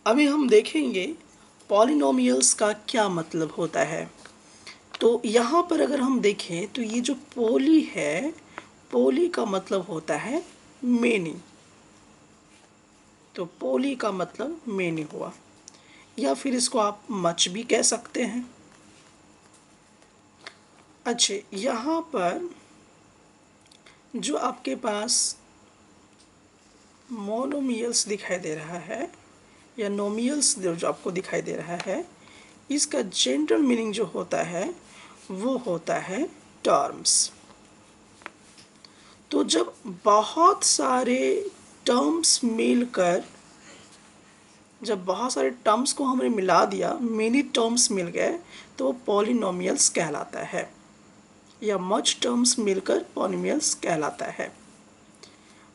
अभी हम देखेंगे पॉलिनोमियल्स का क्या मतलब होता है। तो यहाँ पर अगर हम देखें तो ये जो पोली है, पोली का मतलब होता है मेनी। तो पोली का मतलब मेनी हुआ, या फिर इसको आप मच भी कह सकते हैं। अच्छा, यहाँ पर जो आपके पास मोनोमियल्स दिखाई दे रहा है या नोमियल्स जो आपको दिखाई दे रहा है, इसका जनरल मीनिंग जो होता है वो होता है टर्म्स। तो जब बहुत सारे टर्म्स मिलकर, जब बहुत सारे टर्म्स को हमने मिला दिया, मेनी टर्म्स मिल गए, तो वो पॉलिनोमियल्स कहलाता है, या मच टर्म्स मिलकर पॉलिनोमियल्स कहलाता है।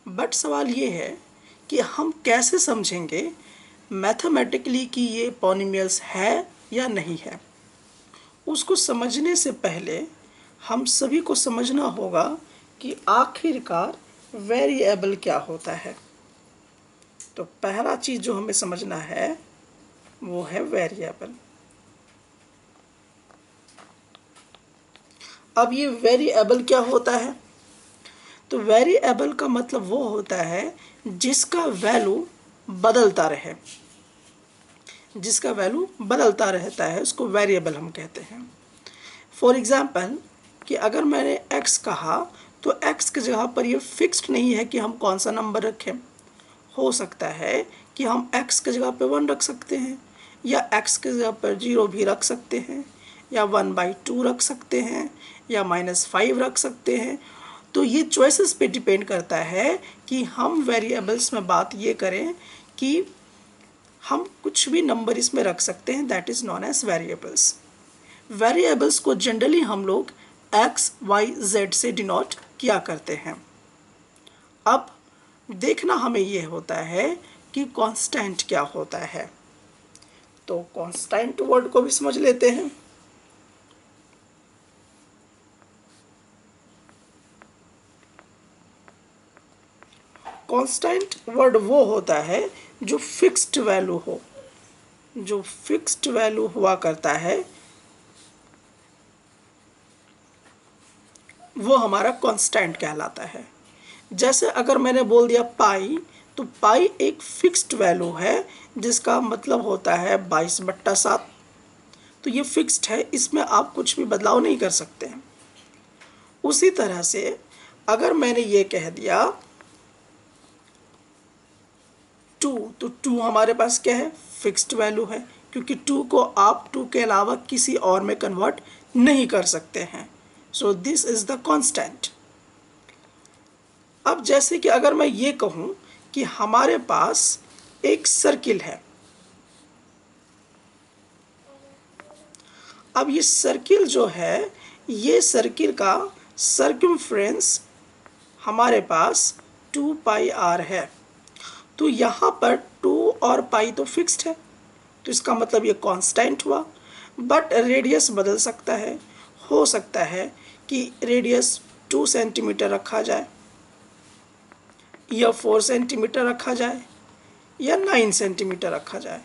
बट सवाल ये है कि हम कैसे समझेंगे मैथमेटिकली कि ये पॉलिनोमियल्स है या नहीं है। उसको समझने से पहले हम सभी को समझना होगा कि आखिरकार वेरिएबल क्या होता है। तो पहला चीज़ जो हमें समझना है वो है वेरिएबल। अब ये वेरिएबल क्या होता है? तो वेरिएबल का मतलब वो होता है जिसका वैल्यू बदलता रहे, जिसका वैल्यू बदलता रहता है उसको वेरिएबल हम कहते हैं। फॉर एग्जाम्पल कि अगर मैंने x कहा तो x की जगह पर ये फिक्स्ड नहीं है कि हम कौन सा नंबर रखें। हो सकता है कि हम x की जगह पर 1 रख सकते हैं, या x की जगह पर 0 भी रख सकते हैं, या 1/2 रख सकते हैं, या -5 रख सकते हैं। तो ये चॉइसेस पे डिपेंड करता है कि हम वेरिएबल्स में बात ये करें कि हम कुछ भी नंबर इसमें रख सकते हैं, that is known as variables. Variables को जनरली हम लोग x, y, z से डिनोट किया करते हैं। अब देखना हमें ये होता है कि कांस्टेंट क्या होता है। तो कांस्टेंट वर्ड को भी समझ लेते हैं। कांस्टेंट वर्ड वो होता है जो फिक्स्ड वैल्यू हो, जो फिक्स्ड वैल्यू हुआ करता है, वो हमारा कांस्टेंट कहलाता है। जैसे अगर मैंने बोल दिया पाई, तो पाई एक फिक्स्ड वैल्यू है जिसका मतलब होता है 22/7। तो ये फिक्स्ड है, इसमें आप कुछ भी बदलाव नहीं कर सकते हैं। उसी तरह से अगर मैंने ये कह दिया 2, तो 2 हमारे पास क्या है? फिक्स्ड वैल्यू है, क्योंकि 2 को आप 2 के अलावा किसी और में कन्वर्ट नहीं कर सकते हैं। So this is the constant. अब जैसे कि अगर मैं ये कहूं कि हमारे पास एक सर्किल है, अब ये सर्किल जो है, ये सर्किल का सर्कमफ्रेंस हमारे पास 2πr है। तो यहाँ पर 2 और पाई तो फिक्स्ड है, तो इसका मतलब ये कांस्टेंट हुआ। बट रेडियस बदल सकता है। हो सकता है कि रेडियस 2 सेंटीमीटर रखा जाए, या 4 सेंटीमीटर रखा जाए, या 9 सेंटीमीटर रखा जाए।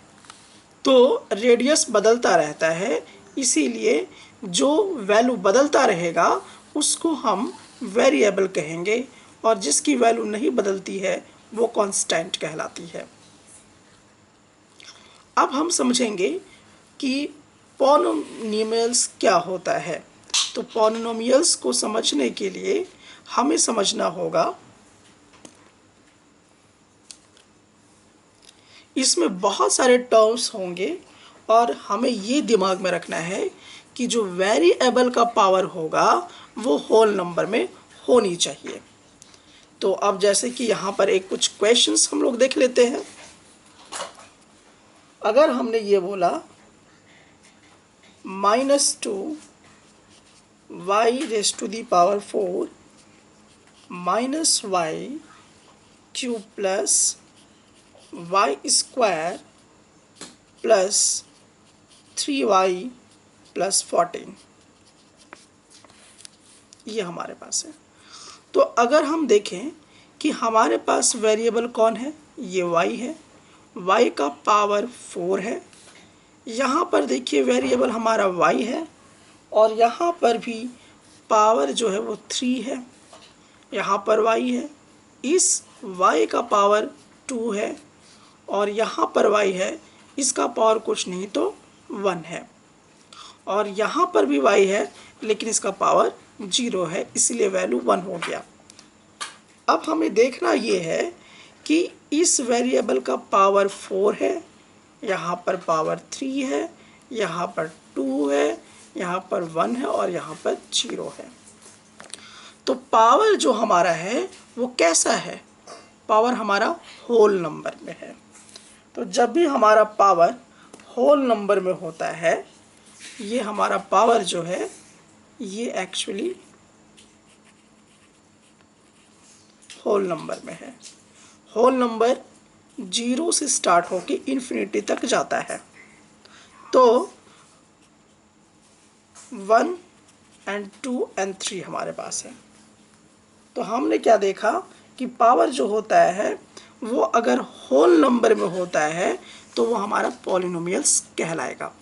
तो रेडियस बदलता रहता है, इसीलिए जो वैल्यू बदलता रहेगा उसको हम वेरिएबल कहेंगे, और जिसकी वैल्यू नहीं बदलती है वो कांस्टेंट कहलाती है। अब हम समझेंगे कि पॉलिनोमियल्स क्या होता है। तो पॉलिनोमियल्स को समझने के लिए हमें समझना होगा, इसमें बहुत सारे टर्म्स होंगे, और हमें ये दिमाग में रखना है कि जो वेरिएबल का पावर होगा वो होल नंबर में होनी चाहिए। तो अब जैसे कि यहाँ पर एक कुछ क्वेश्चंस हम लोग देख लेते हैं। अगर हमने ये बोला -2 y⁴ -y³ plus y² plus 3y plus 14, ये हमारे पास है। तो अगर हम देखें कि हमारे पास वेरिएबल कौन है, ये y है, y का पावर 4 है। यहाँ पर देखिए वेरिएबल हमारा y है और यहाँ पर भी पावर जो है वो 3 है, यहाँ पर y है। इस y का पावर 2 है और यहाँ पर y है, इसका पावर कुछ नहीं तो 1 है और यहाँ पर भी y है लेकिन इसका पावर 0 है, इसलिए वैल्यू 1 हो गया। अब हमें देखना ये है कि इस वेरिएबल का पावर 4 है, यहाँ पर पावर 3 है, यहाँ पर 2 है, यहाँ पर 1 है और यहाँ पर 0 है। तो पावर जो हमारा है वो कैसा है? पावर हमारा होल नंबर में है। तो जब भी हमारा पावर होल नंबर में होता है, ये हमारा पावर जो है ये एक्चुअली होल नंबर में है। होल नंबर 0 से स्टार्ट होके इन्फिनिटी तक जाता है। तो 1 and 2 and 3 हमारे पास है। तो हमने क्या देखा कि पावर जो होता है वो अगर होल नंबर में होता है तो वो हमारा पॉलिनोमियल्स कहलाएगा।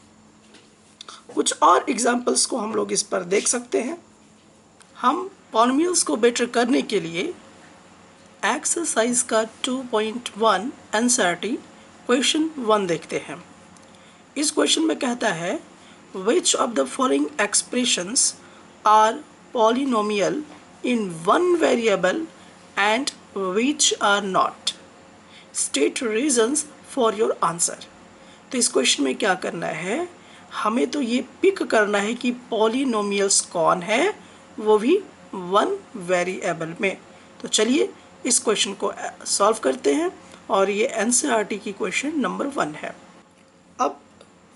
कुछ और एग्जांपल्स को हम लोग इस पर देख सकते हैं। हम पॉलिनोमियल्स को बेटर करने के लिए एक्सरसाइज का 2.1 एनसीईआरटी क्वेश्चन 1 देखते हैं। इस क्वेश्चन में कहता है which of the following expressions are polynomial in one variable and which are not? State reasons for your answer. तो इस क्वेश्चन में क्या करना है, हमें तो ये पिक करना है कि पॉलिनोमियल्स कौन है, वो भी वन वेरिएबल में। तो चलिए इस क्वेश्चन को सॉल्व करते हैं और ये एनसीईआरटी की क्वेश्चन नंबर 1 है। अब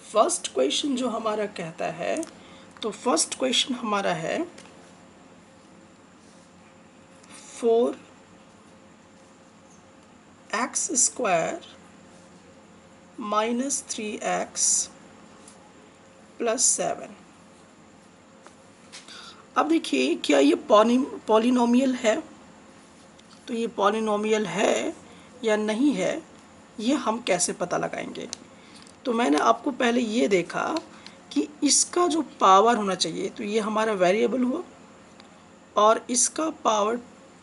फर्स्ट क्वेश्चन जो हमारा कहता है, तो फर्स्ट क्वेश्चन हमारा है 4x² - 3x + 7। अब देखिए क्या ये पॉलिनोमियल है? तो ये पॉलिनोमियल है या नहीं है, ये हम कैसे पता लगाएंगे? तो मैंने आपको पहले ये देखा कि इसका जो पावर होना चाहिए, तो ये हमारा वेरिएबल हुआ और इसका पावर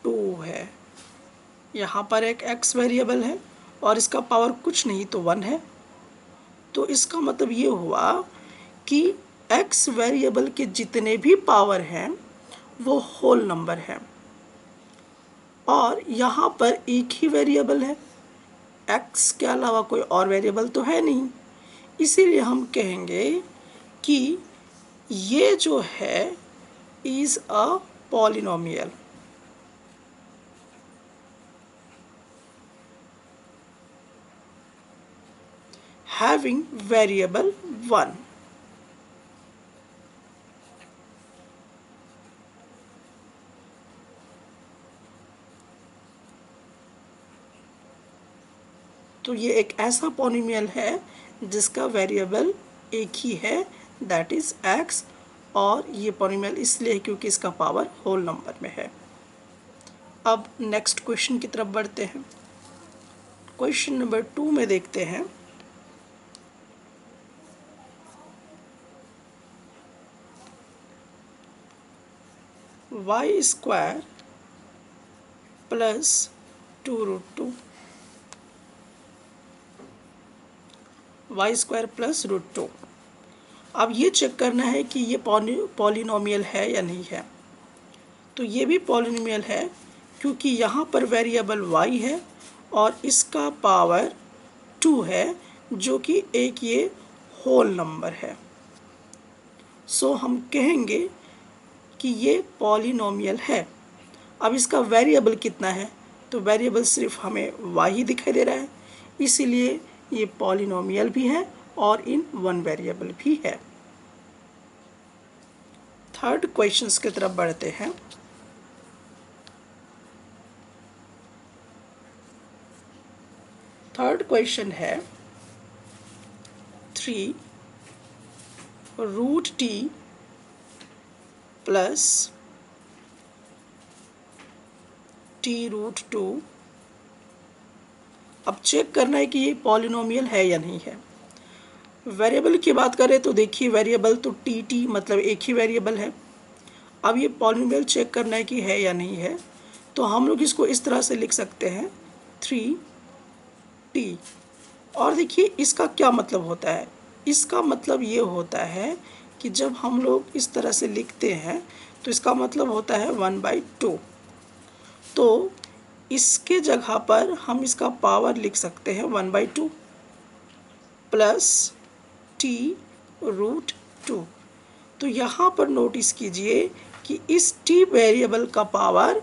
2 है। यहाँ पर एक x वेरिएबल है और इसका पावर कुछ नहीं तो 1 है। तो इसका मतलब ये हुआ कि x वेरिएबल के जितने भी पावर हैं वो होल नंबर हैं और यहाँ पर एक ही वेरिएबल है, x के अलावा कोई और वेरिएबल तो है नहीं। इसीलिए हम कहेंगे कि ये जो है is a polynomial. Having variable 1। तो ये एक ऐसा पॉलिनोमियल है जिसका वेरिएबल एक ही है, दैट इज x, और ये पॉलिनोमियल इसलिए है क्योंकि इसका पावर होल नंबर में है। अब नेक्स्ट क्वेश्चन की तरफ बढ़ते हैं। क्वेश्चन नंबर 2 में देखते हैं y² + 2√2 y² + √2। अब ये चेक करना है कि ये पॉलिनोमियल है या नहीं है। तो ये भी पॉलिनोमियल है क्योंकि यहाँ पर वेरिएबल y है और इसका पावर 2 है जो कि एक ये होल नंबर है। सो हम कहेंगे कि ये पॉलिनोमियल है। अब इसका वेरिएबल कितना है? तो वेरिएबल सिर्फ हमें y ही दिखाई दे रहा है, इसीलिए ये पॉलिनोमियल भी है और इन वन वेरिएबल भी है। थर्ड क्वेश्चंस की तरफ बढ़ते हैं। थर्ड क्वेश्चन है 3√t + t√2 अब चेक करना है कि ये पॉलिनोमियल है या नहीं है। वेरिएबल की बात करें तो देखिए वेरिएबल तो टी मतलब एक ही वेरिएबल है। अब ये पॉलिनोमियल चेक करना है कि है या नहीं है, तो हम लोग इसको इस तरह से लिख सकते हैं 3t। और देखिए इसका क्या मतलब होता है, इसका मतलब ये होता है कि जब हम लोग इस तरह से लिखते हैं तो इसका मतलब होता है 1/2। तो इसके जगह पर हम इसका पावर लिख सकते हैं 1/2 प्लस t√2। तो यहाँ पर नोटिस कीजिए कि इस t वेरिएबल का पावर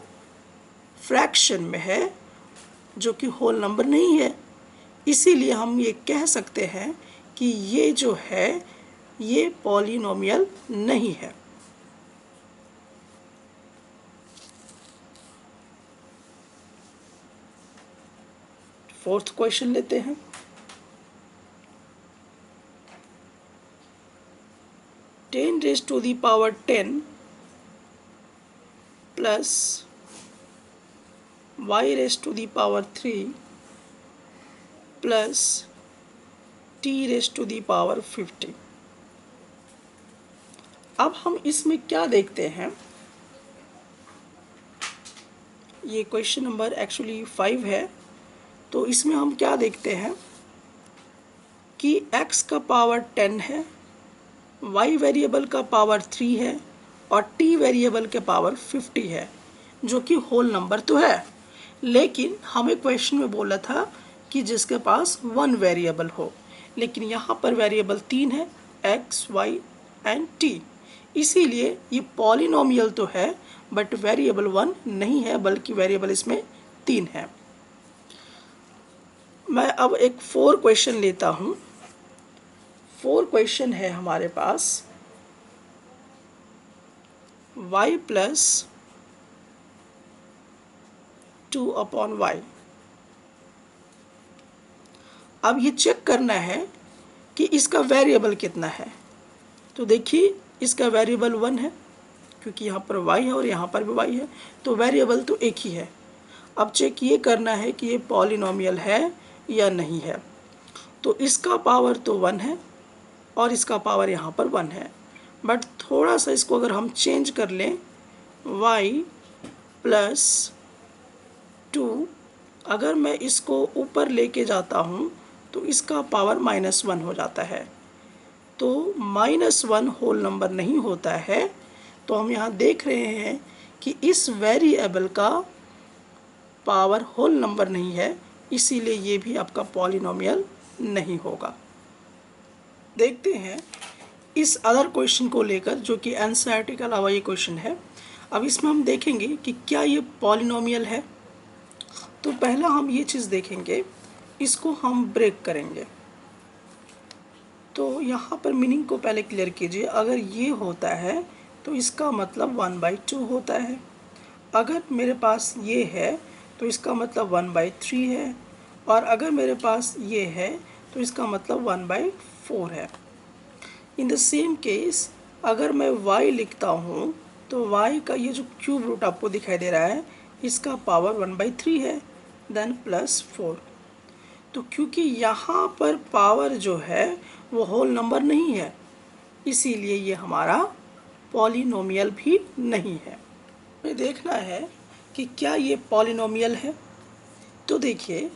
फ्रैक्शन में है, जो कि होल नंबर नहीं है। इसीलिए हम ये कह सकते हैं कि ये जो है ये पॉलिनोमियल नहीं है। फोर्थ क्वेश्चन लेते हैं। Ten raise to the power 10 plus y raise to the power 3 plus t raise to the power 50। अब हम इसमें क्या देखते हैं, ये क्वेश्चन नंबर एक्चुअली 5 है। तो इसमें हम क्या देखते हैं कि x का पावर 10 है, y वेरिएबल का पावर 3 है और t वेरिएबल के पावर 50 है, जो कि होल नंबर तो है। लेकिन हमें क्वेश्चन में बोला था कि जिसके पास 1 वेरिएबल हो, लेकिन यहाँ पर वेरिएबल 3 है, x, y एंड t। इसीलिए ये पॉलिनोमियल तो है बट वेरिएबल 1 नहीं है, बल्कि वेरिएबल इसमें 3 है। मैं अब एक 4 क्वेश्चन लेता हूँ। 4 क्वेश्चन है हमारे पास y प्लस 2/y। अब ये चेक करना है कि इसका वेरिएबल कितना है। तो देखिए इसका वेरिएबल 1 है, क्योंकि यहाँ पर y है और यहाँ पर भी y है, तो वेरिएबल तो एक ही है। अब चेक ये करना है कि ये पॉलिनोमियल है या नहीं है। तो इसका पावर तो 1 है और इसका पावर यहाँ पर 1 है, बट थोड़ा सा इसको अगर हम चेंज कर लें, y प्लस 2, अगर मैं इसको ऊपर लेके जाता हूँ तो इसका पावर -1 हो जाता है। तो -1 होल नंबर नहीं होता है। तो हम यहाँ देख रहे हैं कि इस वेरिएबल का पावर होल नंबर नहीं है, इसीलिए ये भी आपका पॉलिनोमियल नहीं होगा। देखते हैं इस अदर क्वेश्चन को लेकर, जो कि एनसीईआरटी के अलावा ये क्वेश्चन है। अब इसमें हम देखेंगे कि क्या ये पॉलिनोमियल है। तो पहला हम ये चीज़ देखेंगे, इसको हम ब्रेक करेंगे। तो यहाँ पर मीनिंग को पहले क्लियर कीजिए। अगर ये होता है तो इसका मतलब 1/2 होता है। अगर मेरे पास ये है तो इसका मतलब 1/3 है, और अगर मेरे पास ये है तो इसका मतलब 1/4 है। इन द सेम केस अगर मैं y लिखता हूँ तो y का ये जो क्यूब रूट आपको दिखाई दे रहा है, इसका पावर 1/3 है, देन +4। तो क्योंकि यहाँ पर पावर जो है वो होल नंबर नहीं है, इसीलिए ये हमारा पॉलिनोमियल भी नहीं है। हमें देखना है कि क्या ये पॉलिनोमियल है। तो देखिए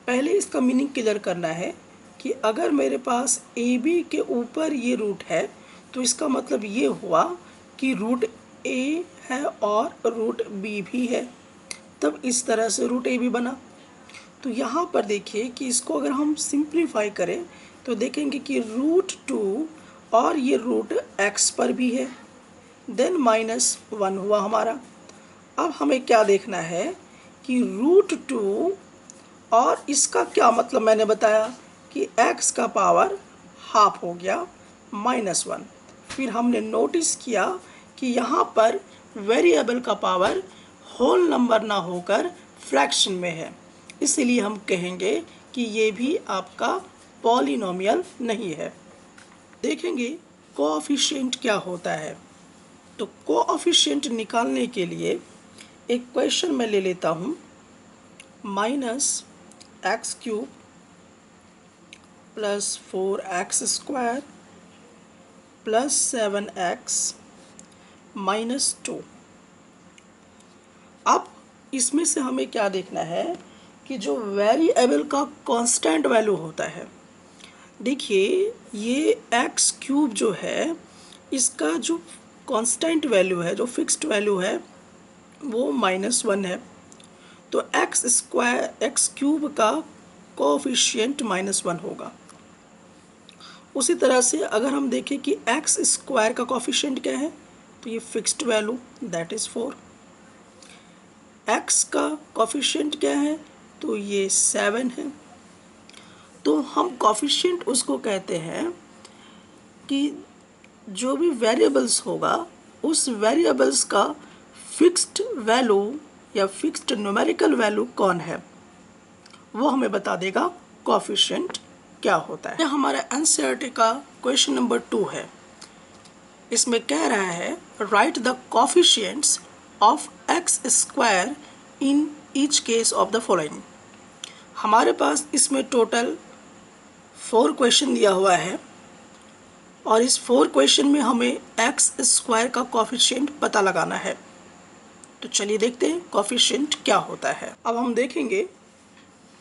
पहले इसका मीनिंग क्लियर करना है कि अगर मेरे पास ए बी के ऊपर ये रूट है तो इसका मतलब ये हुआ कि रूट ए है और रूट बी भी है, तब इस तरह से रूट ए बी बना। तो यहाँ पर देखिए कि इसको अगर हम सिंप्लीफाई करें तो देखेंगे कि √2 और ये रूट एक्स पर भी है, देन -1 हुआ हमारा। अब हमें क्या देखना है कि √2 और इसका क्या मतलब, मैंने बताया कि x का पावर हाफ हो गया -1। फिर हमने नोटिस किया कि यहाँ पर वेरिएबल का पावर होल नंबर ना होकर फ्रैक्शन में है, इसलिए हम कहेंगे कि ये भी आपका पॉलिनोमियल नहीं है। देखेंगे कोएफिशिएंट क्या होता है। तो कोएफिशिएंट निकालने के लिए एक क्वेश्चन मैं ले लेता हूँ, x cube plus 4x² plus 7x minus 2। अब इसमें से हमें क्या देखना है कि जो वेरिएबल का कांस्टेंट वैल्यू होता है, देखिए ये एक्स क्यूब जो है इसका जो कांस्टेंट वैल्यू है, जो फिक्स्ड वैल्यू है वो -1 है। तो एक्स क्यूब का कोएफिशिएंट -1 होगा। उसी तरह से अगर हम देखें कि एक्स स्क्वायर का कोएफिशिएंट क्या है, तो ये fixed value that is 4। X का कोएफिशिएंट क्या है, तो ये 7 है। तो हम कोएफिशिएंट उसको कहते हैं कि जो भी वेरिएबल्स होगा उस वेरिएबल्स का फिक्स्ड वैल्यू या फिक्स्ड न्यूमेरिकल वैल्यू कौन है, वो हमें बता देगा कोएफिशिएंट क्या होता है। हमारा एनसीईआरटी का क्वेश्चन नंबर 2 है। इसमें कह रहा है right the coefficients of x square in each case of the following. हमारे पास इसमें टोटल 4 क्वेश्चन दिया हुआ है और इस 4 क्वेश्चन में हमें एक्स स्क्वायर का कोएफिशिएंट पता लगाना है। तो चलिए देखते हैं कोएफिशिएंट क्या होता है। अब हम देखेंगे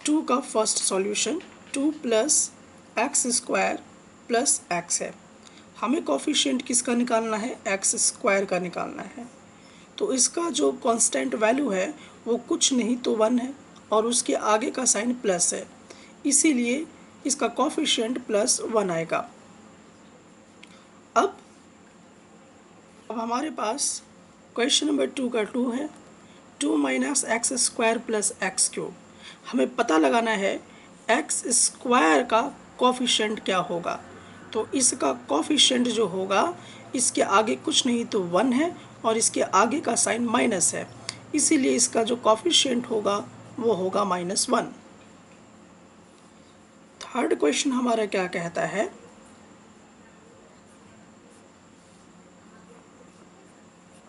2 का first solution 2 plus x square plus x है। हमें कोएफिशिएंट किसका निकालना है, एक्स स्क्वायर का निकालना है। तो इसका जो कांस्टेंट वैल्यू है वो कुछ नहीं तो 1 है और उसके आगे का साइन प्लस है, इसीलिए इसका कोएफिशिएंट +1 आएगा। अब हमारे पास क्वेश्चन नंबर 2 का 2 है 2 minus x square plus x cube. हमें पता लगाना है एक्स स्क्वायर का कोएफिशिएंट क्या होगा। तो इसका कोएफिशिएंट जो होगा इसके आगे कुछ नहीं तो 1 है और इसके आगे का साइन माइनस है, इसीलिए इसका जो कोएफिशिएंट होगा वो होगा -1। थर्ड क्वेश्चन हमारा क्या कहता है,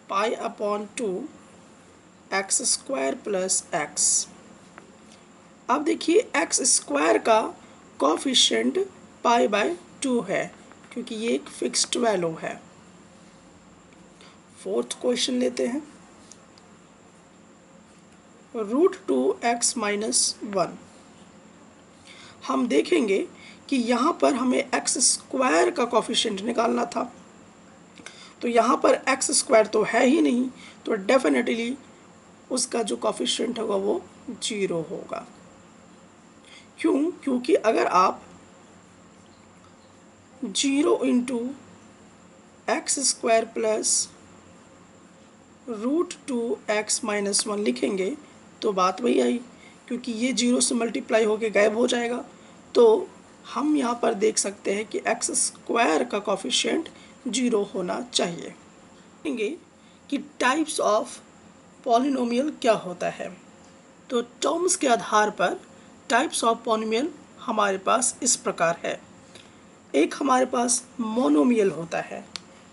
π/2 एक्स स्क्वायर प्लस एक्स। अब देखिए एक्स स्क्वायर का कोएफिशिएंट π/2 है क्योंकि ये एक फिक्स्ड वैल्यू है। फोर्थ क्वेश्चन लेते हैं √2x - 1। हम देखेंगे कि यहाँ पर हमें एक्स स्क्वायर का कोएफिशिएंट निकालना था, तो यहाँ पर एक्स स्क्वायर तो है ही नहीं, तो डेफिनेटली उसका जो कोएफिशिएंट होगा वो 0 होगा। क्यों? क्योंकि अगर आप 0 × एक्स स्क्वायर प्लस √2x - 1 लिखेंगे तो बात वही आई, क्योंकि ये 0 से मल्टीप्लाई होके गायब हो जाएगा। तो हम यहाँ पर देख सकते हैं कि एक्स स्क्वायर का कोएफिशिएंट 0 होना चाहिए। देखेंगे कि टाइप्स ऑफ पॉलिनोमियल क्या होता है। तो टर्म्स के आधार पर टाइप्स ऑफ पॉलिनोमियल हमारे पास इस प्रकार है। एक हमारे पास मोनोमियल होता है।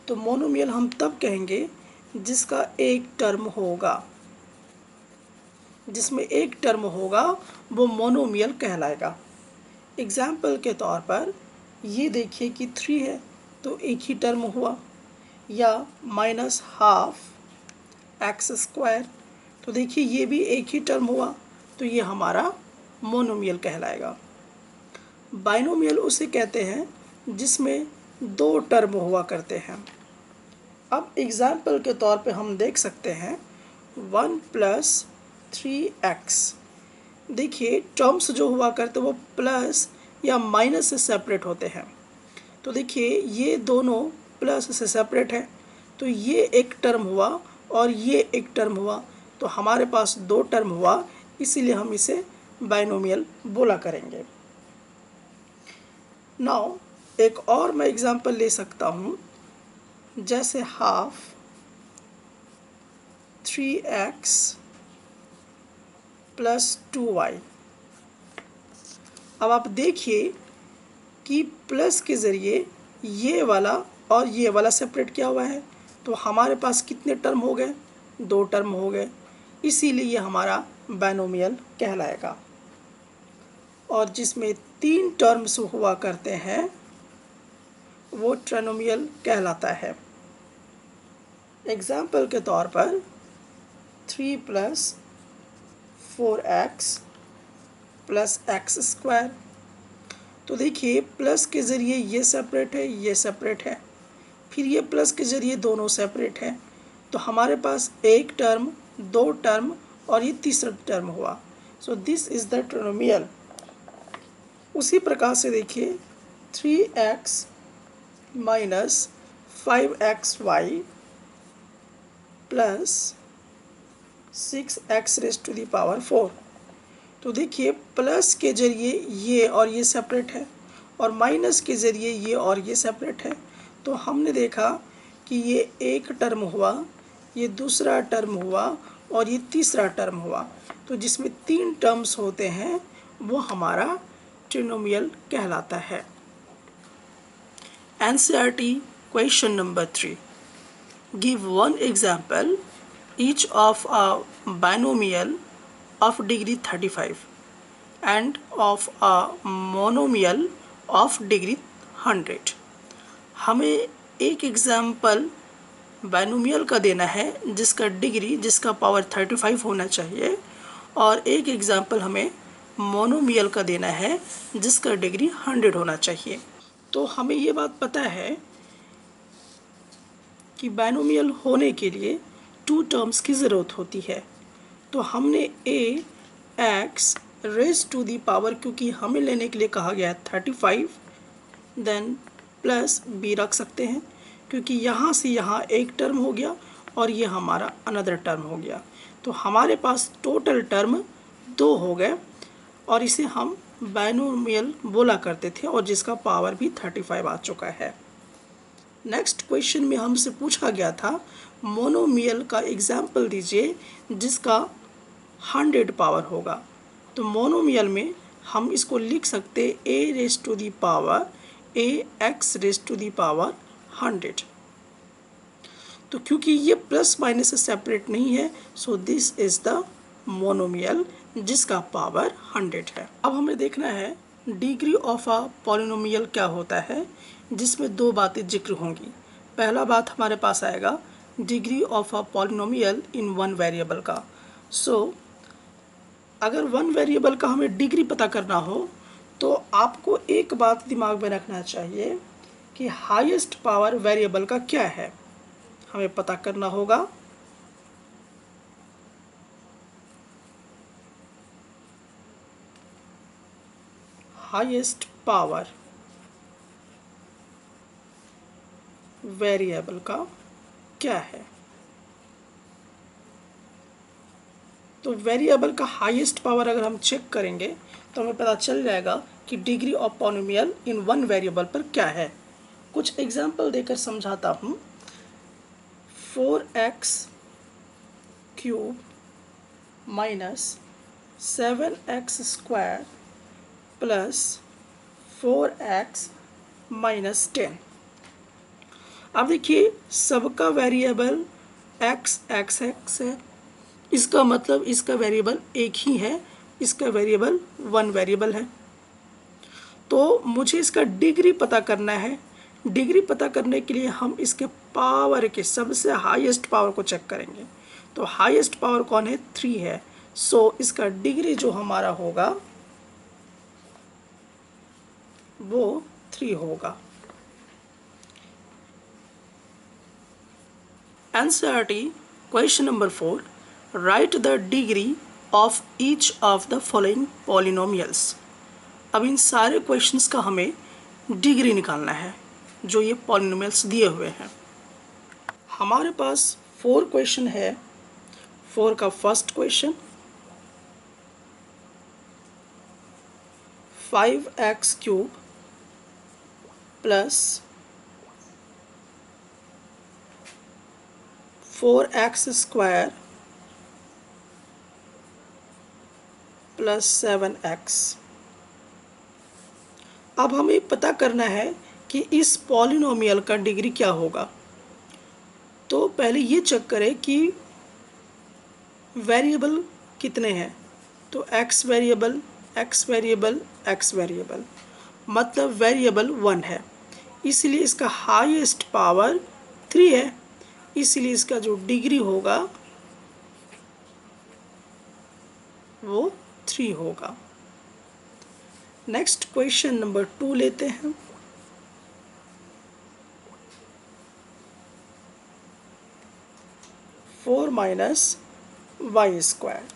तो मोनोमियल हम तब कहेंगे जिसका एक टर्म होगा, जिसमें एक टर्म होगा वो मोनोमियल कहलाएगा। एग्जाम्पल के तौर पर ये देखिए कि 3 है तो एक ही टर्म हुआ, या -12 एक्स स्क्वायर, तो देखिए ये भी एक ही टर्म हुआ, तो ये हमारा मोनोमियल कहलाएगा। बाइनोमियल उसे कहते हैं जिसमें 2 टर्म हुआ करते हैं। अब एग्जाम्पल के तौर पे हम देख सकते हैं 1 + 3x। देखिए टर्म्स जो हुआ करते वो प्लस या माइनस से सेपरेट होते हैं। तो देखिए ये दोनों प्लस से सेपरेट है, तो ये एक टर्म हुआ और ये एक टर्म हुआ, तो हमारे पास 2 टर्म हुआ, इसीलिए हम इसे बाइनोमियल बोला करेंगे। नाउ एक और मैं एग्जांपल ले सकता हूँ, जैसे ½ 3x + 2y। अब आप देखिए कि प्लस के ज़रिए ये वाला और ये वाला सेपरेट किया हुआ है, तो हमारे पास कितने टर्म हो गए, 2 टर्म हो गए, इसीलिए ये हमारा बाइनोमियल कहलाएगा। और जिसमें 3 टर्म्स हुआ करते हैं वो ट्रिनोमियल कहलाता है। एग्जाम्पल के तौर पर 3 + 4x + x²। तो देखिए प्लस के ज़रिए ये सेपरेट है, ये सेपरेट है, फिर ये प्लस के ज़रिए दोनों सेपरेट है, तो हमारे पास एक टर्म, 2 टर्म और ये तीसरा टर्म हुआ। So this is the trinomial. उसी प्रकार से देखिए 3x - 5xy + 6x⁴। तो देखिए प्लस के ज़रिए ये और ये सेपरेट है और माइनस के ज़रिए ये और ये सेपरेट है। तो हमने देखा कि ये एक टर्म हुआ, ये दूसरा टर्म हुआ और ये तीसरा टर्म हुआ। तो जिसमें 3 टर्म्स होते हैं वो हमारा ट्रिनोमियल कहलाता है। NCERT question number 3। Give one example each of a binomial of degree 35 and of a monomial of degree 100। हमें एक एग्जाम्पल बाइनोमियल का देना है जिसका डिग्री, जिसका पावर 35 होना चाहिए, और एक एग्जाम्पल हमें मोनोमियल का देना है जिसका डिग्री 100 होना चाहिए। तो हमें ये बात पता है कि बाइनोमियल होने के लिए 2 टर्म्स की ज़रूरत होती है। तो हमने ax⁴, क्योंकि हमें लेने के लिए कहा गया है 35, देन प्लस b रख सकते हैं क्योंकि यहाँ से यहाँ एक टर्म हो गया और ये हमारा अनदर टर्म हो गया। तो हमारे पास टोटल टर्म 2 हो गए और इसे हम बाइनोमियल बोला करते थे और जिसका पावर भी 35 आ चुका है। नेक्स्ट क्वेश्चन में हमसे पूछा गया था मोनोमियल का एग्जाम्पल दीजिए जिसका 100 पावर होगा। तो मोनोमियल में हम इसको लिख सकते a⁴ax⁴100। तो क्योंकि ये प्लस माइनस से सेपरेट नहीं है, so this is the monomial जिसका पावर 100 है। अब हमें देखना है डिग्री ऑफ अ पॉलिनोमियल क्या होता है, जिसमें 2 बातें जिक्र होंगी। पहला बात हमारे पास आएगा degree of a polynomial in 1 variable का। सो अगर 1 वेरिएबल का हमें डिग्री पता करना हो तो आपको एक बात दिमाग में रखना चाहिए कि हाईएस्ट पावर वेरिएबल का क्या है, हमें पता करना होगा। हाईएस्ट पावर वेरिएबल का क्या है। तो वेरिएबल का हाईएस्ट पावर अगर हम चेक करेंगे तो हमें पता चल जाएगा कि degree of polynomial in 1 variable पर क्या है। कुछ एग्जांपल देकर समझाता हूँ। 4x³ - 7x² + 4x - 10। अब देखिए सबका वेरिएबल x है, इसका मतलब इसका वेरिएबल एक ही है, इसका वेरिएबल 1 वेरिएबल है। तो मुझे इसका डिग्री पता करना है। डिग्री पता करने के लिए हम इसके पावर के सबसे हाईएस्ट पावर को चेक करेंगे। तो हाईएस्ट पावर कौन है, 3 है। सो इसका डिग्री जो हमारा होगा वो 3 होगा। NCERT question number 4। Right the degree of each of the following polynomials. अब इन सारे क्वेश्चंस का हमें डिग्री निकालना है जो ये पॉलिनोमियल्स दिए हुए हैं। हमारे पास 4 क्वेश्चन है। 4 का first question 5x³ + 4x² + 7x। अब हमें पता करना है कि इस पॉलिनोमियल का डिग्री क्या होगा। तो पहले ये चेक करें कि वेरिएबल कितने हैं। तो x वेरिएबल एक्स वेरिएबल मतलब वेरिएबल 1 है, इसलिए इसका हाईएस्ट पावर 3 है, इसलिए इसका जो डिग्री होगा वो 3 होगा। नेक्स्ट क्वेश्चन नंबर 2 लेते हैं। Four minus y square.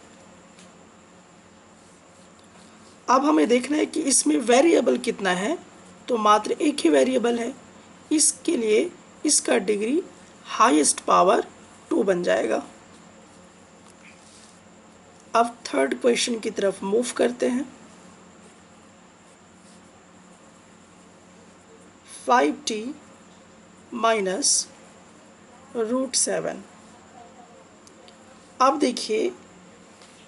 अब हमें देखना है कि इसमें वेरिएबल कितना है, तो मात्र एक ही वेरिएबल है, इसके लिए इसका डिग्री हाईएस्ट पावर 2 बन जाएगा। अब थर्ड क्वेश्चन की तरफ मूव करते हैं। 5t minus √7। अब देखिए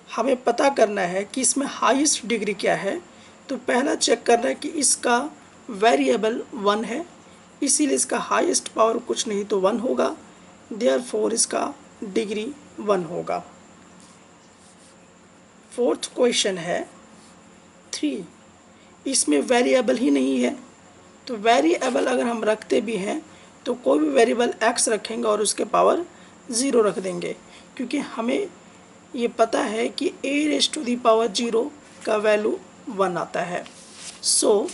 हमें पता करना है कि इसमें हाईएस्ट डिग्री क्या है, तो पहला चेक करना है कि इसका वेरिएबल 1 है, इसीलिए इसका हाईएस्ट पावर कुछ नहीं तो 1 होगा, देयरफॉर इसका डिग्री 1 होगा। फोर्थ क्वेश्चन है 3, इसमें वेरिएबल ही नहीं है, तो वेरिएबल अगर हम रखते भी हैं तो कोई भी वेरिएबल x रखेंगे और उसके पावर 0 रख देंगे, क्योंकि हमें ये पता है कि a⁻0 का वैल्यू 1 आता है। सो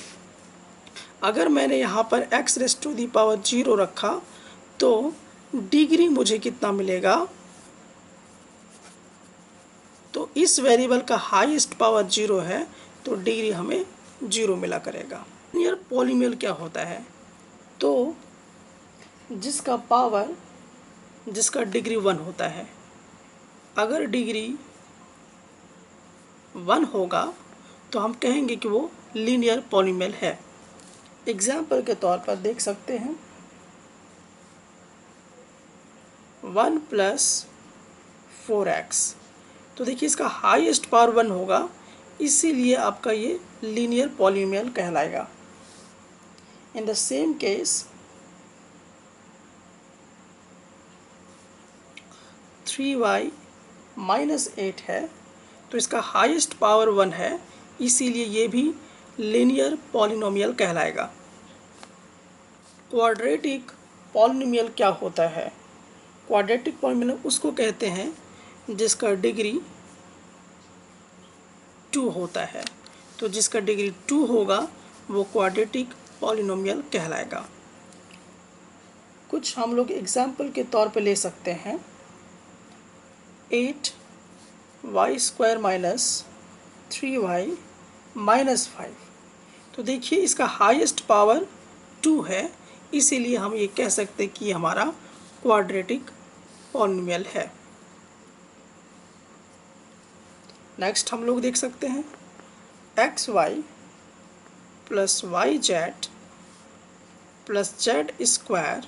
अगर मैंने यहाँ पर x⁻0 रखा तो डिग्री मुझे कितना मिलेगा, तो इस वेरिएबल का हाईएस्ट पावर 0 है तो डिग्री हमें 0 मिला करेगा। लीनियर पॉलीनोमियल क्या होता है, तो जिसका डिग्री 1 होता है। अगर डिग्री 1 होगा तो हम कहेंगे कि वो लीनियर पॉलीनोमियल है। एग्जाम्पल के तौर पर देख सकते हैं 1 + 4x, तो देखिए इसका हाईएस्ट पावर 1 होगा, इसीलिए आपका ये लीनियर पॉलीनोमियल कहलाएगा। In the same case 3y - 8 है, तो इसका हाईएस्ट पावर 1 है, इसीलिए ये भी लीनियर पॉलीनोमियल कहलाएगा। क्वाड्रेटिक पॉलीनोमियल क्या होता है, क्वाड्रेटिक पॉलीनोमियल उसको कहते हैं जिसका डिग्री 2 होता है, तो जिसका डिग्री 2 होगा वो क्वाड्रेटिक पॉलीनोमियल कहलाएगा। कुछ हम लोग एग्जाम्पल के तौर पे ले सकते हैं 8y² - 3y - 5, तो देखिए इसका हाईएस्ट पावर 2 है, इसीलिए हम ये कह सकते हैं कि हमारा क्वाड्रेटिक पॉलीनोमियल है। नेक्स्ट हम लोग देख सकते हैं xy + yz + z²,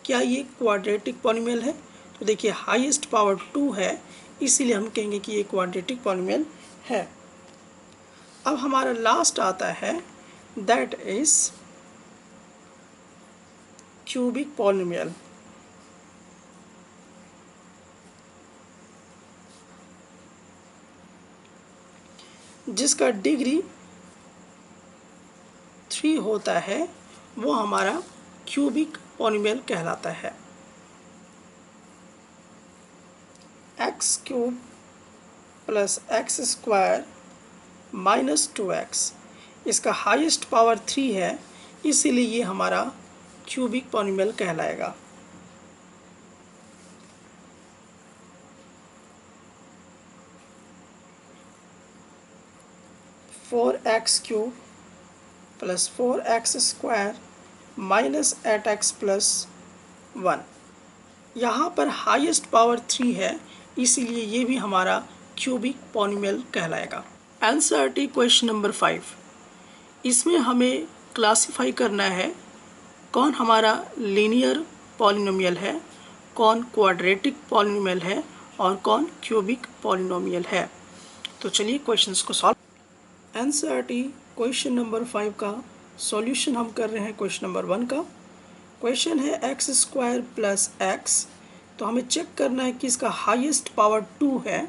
क्या ये क्वाड्रेटिक पॉलीनोमियल है, तो देखिए हाईएस्ट पावर 2 है, इसीलिए हम कहेंगे कि ये क्वाड्रेटिक पॉलीनोमियल है। अब हमारा लास्ट आता है दैट इज क्यूबिक पॉलीनोमियल। जिसका डिग्री 3 होता है वो हमारा क्यूबिक पॉलीनोमियल कहलाता है। x³ + x² - 2x, इसका हाईएस्ट पावर 3 है, इसीलिए ये हमारा क्यूबिक पॉलीनोमियल कहलाएगा। फोर x³ + 4x² - 8x + 1, यहाँ पर हाईएस्ट पावर 3 है, इसीलिए ये भी हमारा क्यूबिक पॉलीनोमियल कहलाएगा। एनसीईआरटी क्वेश्चन नंबर 5, इसमें हमें क्लासिफाई करना है कौन हमारा लीनियर पॉलीनोमियल है, कौन क्वाड्रेटिक पॉलीनोमियल है और कौन क्यूबिक पॉलीनोमियल है। तो चलिए क्वेश्चंस को सॉल्व। एनसीईआरटी क्वेश्चन नंबर 5 का सॉल्यूशन हम कर रहे हैं क्वेश्चन नंबर 1 का। क्वेश्चन है x² + x, तो हमें चेक करना है कि इसका हाईएस्ट पावर 2 है,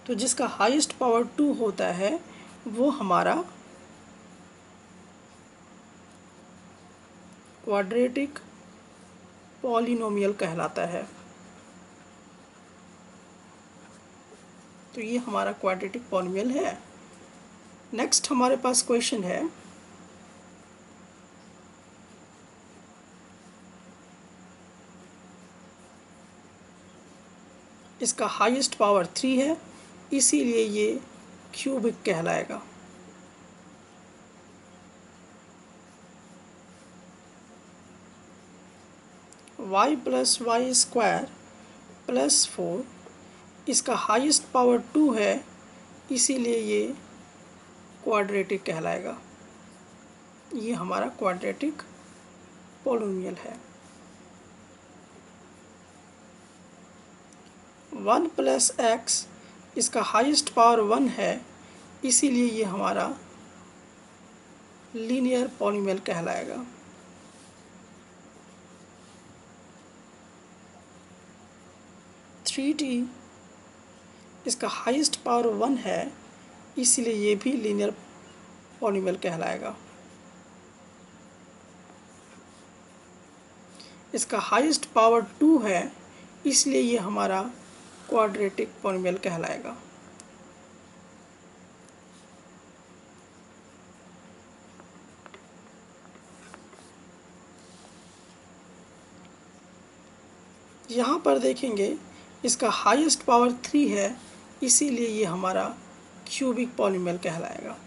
तो जिसका हाईएस्ट पावर 2 होता है वो हमारा क्वाड्रेटिक पॉलिनोमियल कहलाता है। तो ये हमारा क्वाड्रेटिक पॉलिनोमियल है। नेक्स्ट हमारे पास क्वेश्चन है, इसका हाईएस्ट पावर 3 है, इसीलिए ये क्यूबिक कहलाएगा। y plus y square plus 4, इसका हाईएस्ट पावर 2 है, इसीलिए ये क्वाड्रेटिक कहलाएगा। ये हमारा क्वाड्रेटिक पॉलिनोमियल है। 1 प्लस एक्स, इसका हाईएस्ट पावर 1 है, इसीलिए ये हमारा लीनियर पॉलिनोमियल कहलाएगा। 3t, इसका हाईएस्ट पावर 1 है, इसलिए ये भी लीनियर पॉलिनोमियल कहलाएगा। इसका हाईएस्ट पावर 2 है, इसलिए ये हमारा क्वाड्रेटिक पॉलिनोमियल कहलाएगा। यहाँ पर देखेंगे इसका हाईएस्ट पावर 3 है, इसीलिए ये हमारा क्यूबिक पॉलिनोमियल कहलाएगा।